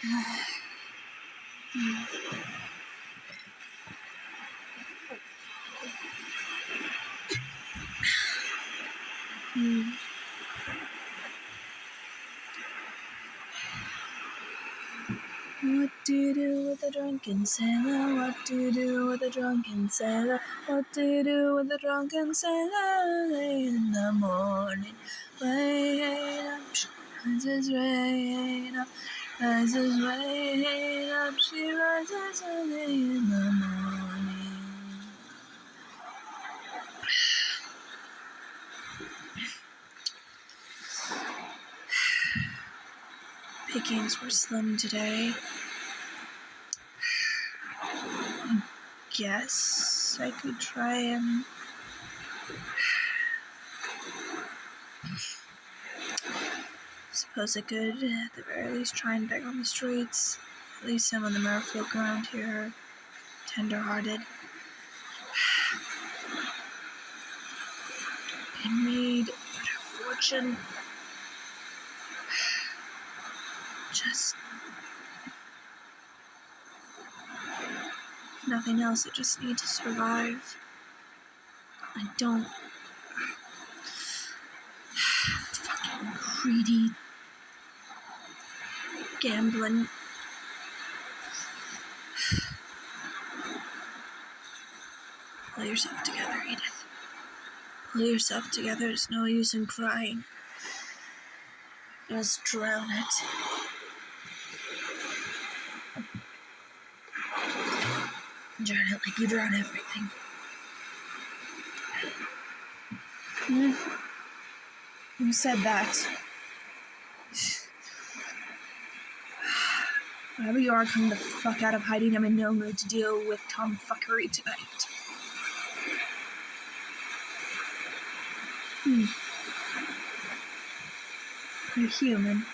What do you do with a drunken sailor? What do you do with a drunken sailor? What do you do with a drunken sailor? Late in the morning, wait up, rises rain up, rises rain up, she rises early in the morning. Pickings were slim today. Guess I could try and suppose I could at the very least try and beg on the streets. At least some of the merfolk around here are tender-hearted. They made a fortune. Just nothing else. I just need to survive. I don't. Fucking greedy. Gambling. Pull yourself together, Edith. Pull yourself together. There's no use in crying. Just drown it. Drown it like you drown everything. Who said that? Wherever you are, come the fuck out of hiding. I'm in no mood to deal with tomfuckery tonight. You're human.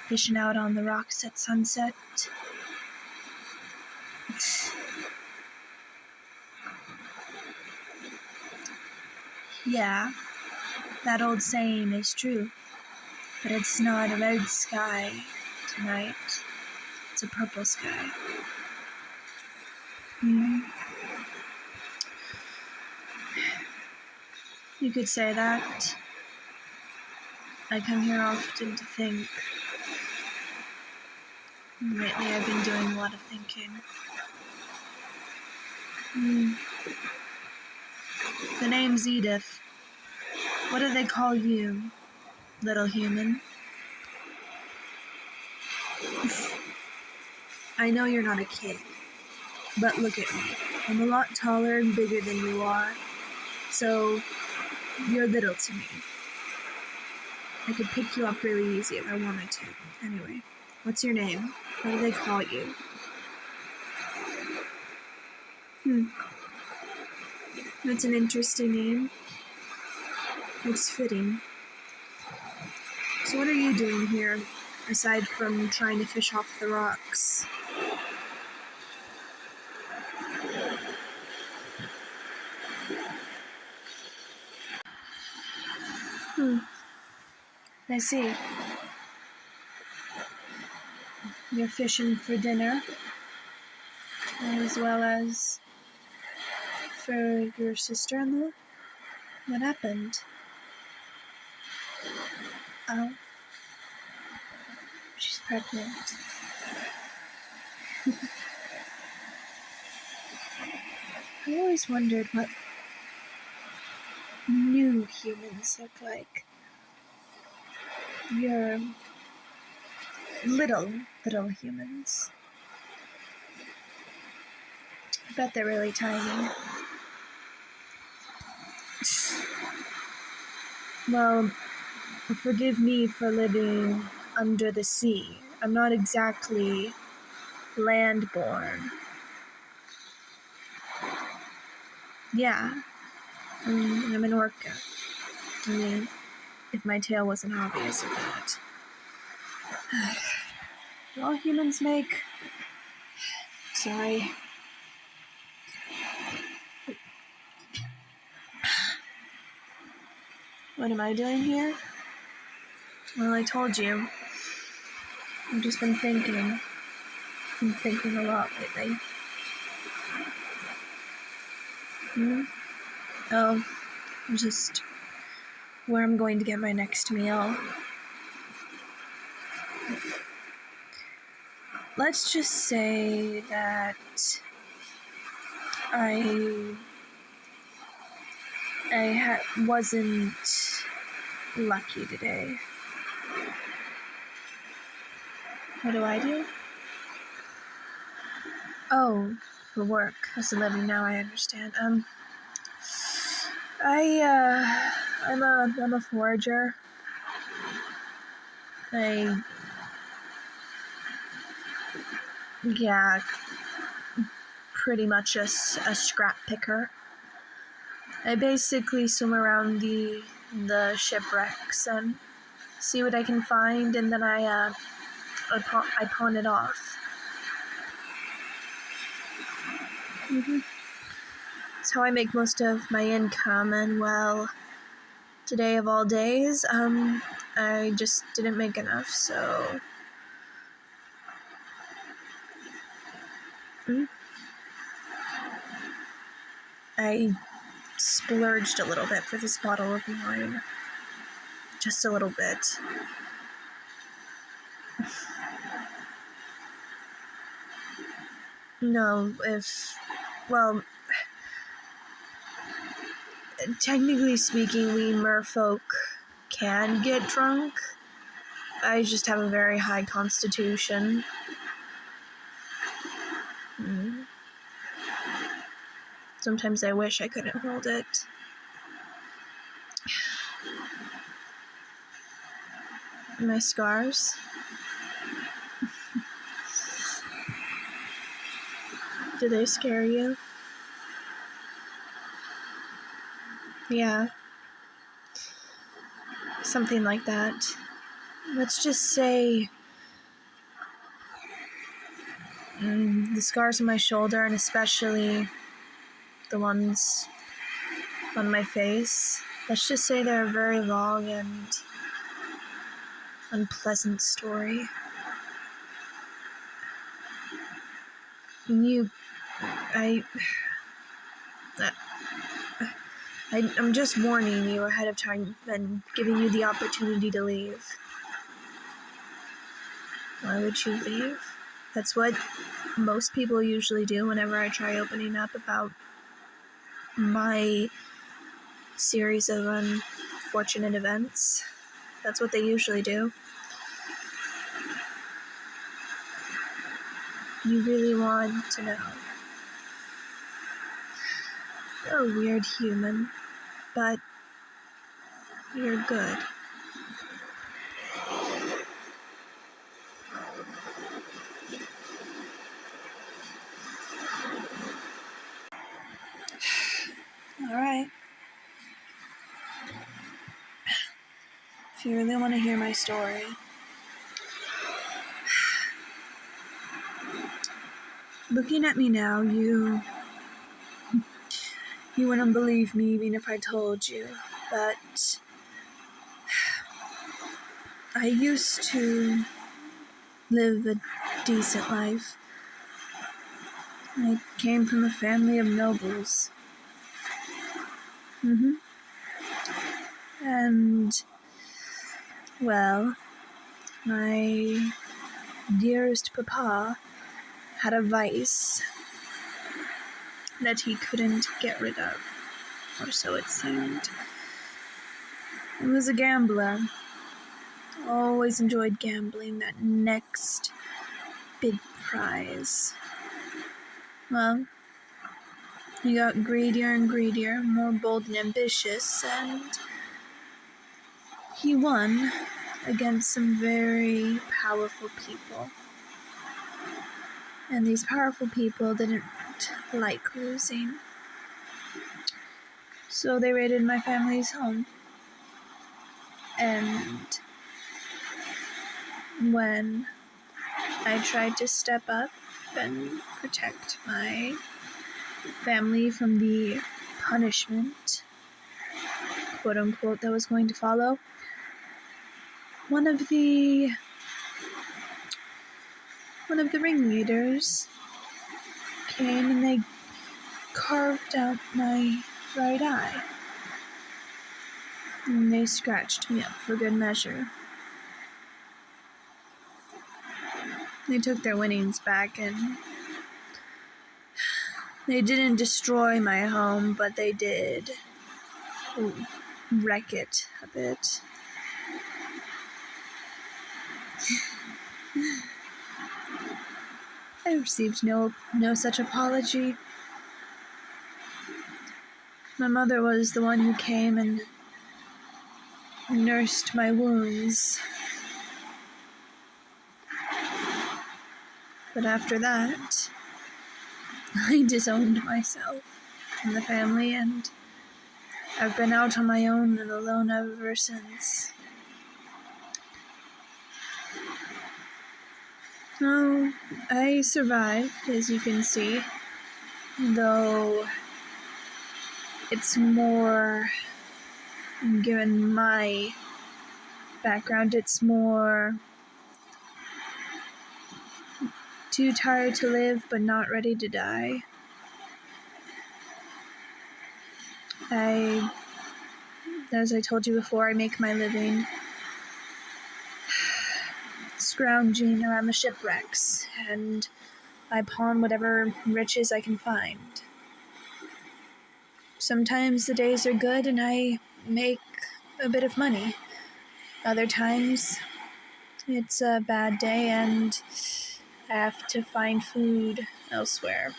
Fishing out on the rocks at sunset. Yeah, that old saying is true. But it's not a red sky tonight. It's a purple sky. You could say that. I come here often to think. Lately I've been doing a lot of thinking. The name's Edith. What do they call you, little human? I know you're not a kid, but look at me. I'm a lot taller and bigger than you are, so you're little to me. I could pick you up really easy if I wanted to. Anyway, what's your name? What do they call you? That's an interesting name. It's fitting. So what are you doing here, aside from trying to fish off the rocks? I see. You're fishing for dinner, as well as for your sister-in-law? What happened? Oh. She's pregnant. I always wondered what new humans look like. You're little humans. I bet they're really tiny. Well, forgive me for living under the sea. I'm not exactly land-born. Yeah, I'm an orca. I mean, if my tail wasn't obvious of that. All humans make. Sorry. What am I doing here? Well, I told you. I've just been thinking. I'm thinking a lot lately. Oh, just where I'm going to get my next meal. Let's just say that I wasn't lucky today. What do I do? Oh, for work. As a living now, I understand. I'm a forager. Pretty much a scrap picker. I basically swim around the shipwrecks and see what I can find, and then I pawn it off. That's how I make most of my income, and well, today of all days, I just didn't make enough, so... I splurged a little bit for this bottle of wine. Just a little bit. No, well, technically speaking, we merfolk can get drunk. I just have a very high constitution. Sometimes I wish I couldn't hold it. My scars. Do they scare you? Yeah. Something like that. Let's just say the scars on my shoulder, and especially the ones on my face, let's just say they're a very long and unpleasant story. I'm just warning you ahead of time and giving you the opportunity to leave. Why would you leave? That's what most people usually do whenever I try opening up about my series of unfortunate events. That's what they usually do. You really want to know. You're a weird human, but you're good. Alright. If you really want to hear my story, looking at me now, you wouldn't believe me even if I told you, but I used to live a decent life. I came from a family of nobles. And, well, my dearest papa had a vice that he couldn't get rid of, or so it seemed. He was a gambler. Always enjoyed gambling, that next big prize. Well, he got greedier and greedier, more bold and ambitious, and he won against some very powerful people. And these powerful people didn't like losing. So they raided my family's home. And when I tried to step up and protect my family from the punishment, quote unquote, that was going to follow, one of the one of the ringleaders came and they carved out my right eye. And they scratched me up for good measure. They took their winnings back and they didn't destroy my home, but they did wreck it a bit. I received no such apology. My mother was the one who came and nursed my wounds. But after that, I disowned myself from the family, and I've been out on my own and alone ever since. Oh, I survived, as you can see, though it's more, given my background, it's more too tired to live but not ready to die. As I told you before, I make my living scrounging around the shipwrecks, and I pawn whatever riches I can find. Sometimes the days are good and I make a bit of money. Other times, it's a bad day and I have to find food elsewhere.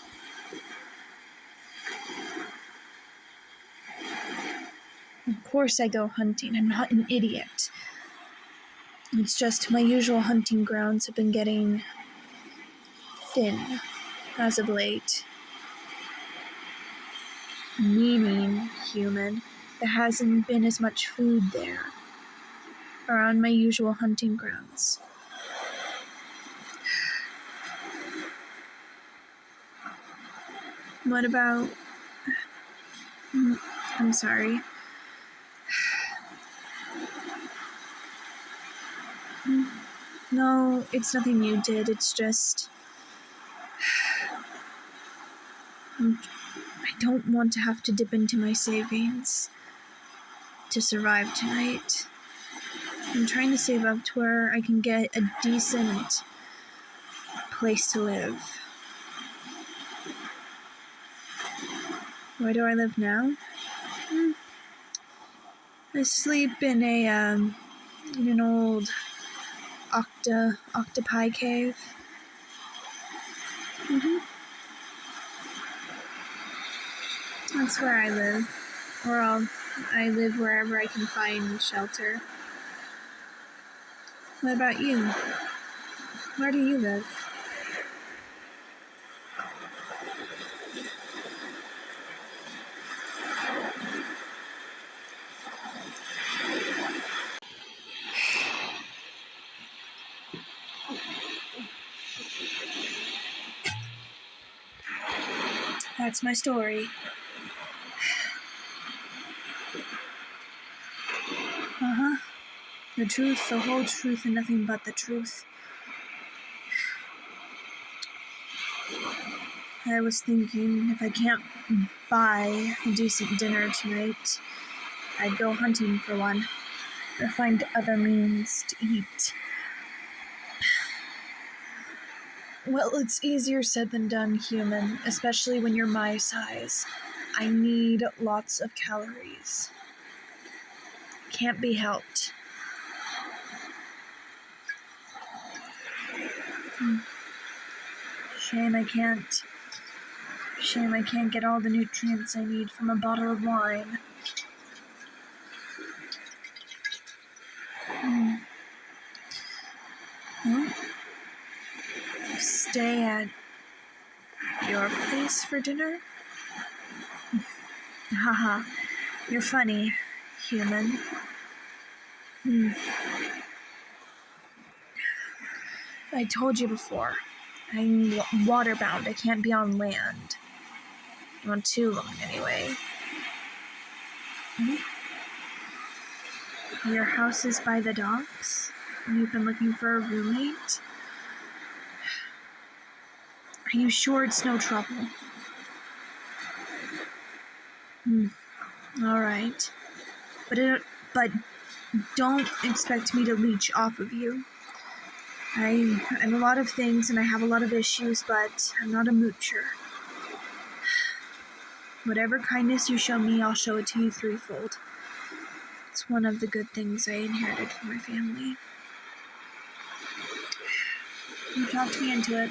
Of course I go hunting. I'm not an idiot. It's just my usual hunting grounds have been getting thin as of late. Meaning, human, there hasn't been as much food there around my usual hunting grounds. What about... I'm sorry. No, it's nothing you did, it's just... I don't want to have to dip into my savings to survive tonight. I'm trying to save up to where I can get a decent place to live. Where do I live now? I sleep in an old octopi cave. That's where I live. Or I live wherever I can find shelter. What about you? Where do you live? That's my story. The truth, the whole truth, and nothing but the truth. I was thinking, if I can't buy a decent dinner tonight, I'd go hunting for one, or find other means to eat. Well, it's easier said than done, human, especially when you're my size. I need lots of calories. Can't be helped. Shame I can't get all the nutrients I need from a bottle of wine. Stay at your place for dinner? Haha, you're funny, human. I told you before, I'm waterbound. I can't be on land. Not too long, anyway. Your house is by the docks? You've been looking for a roommate? Are you sure it's no trouble? All right. But don't expect me to leech off of you. I'm a lot of things and I have a lot of issues, but I'm not a moocher. Whatever kindness you show me, I'll show it to you threefold. It's one of the good things I inherited from my family. You talked me into it.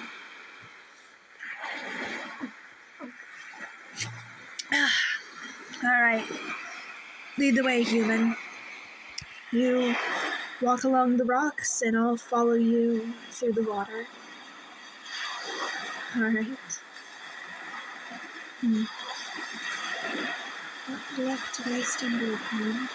Alright. Lead the way, human. You walk along the rocks and I'll follow you through the water. Alright. What luck did I stumble upon?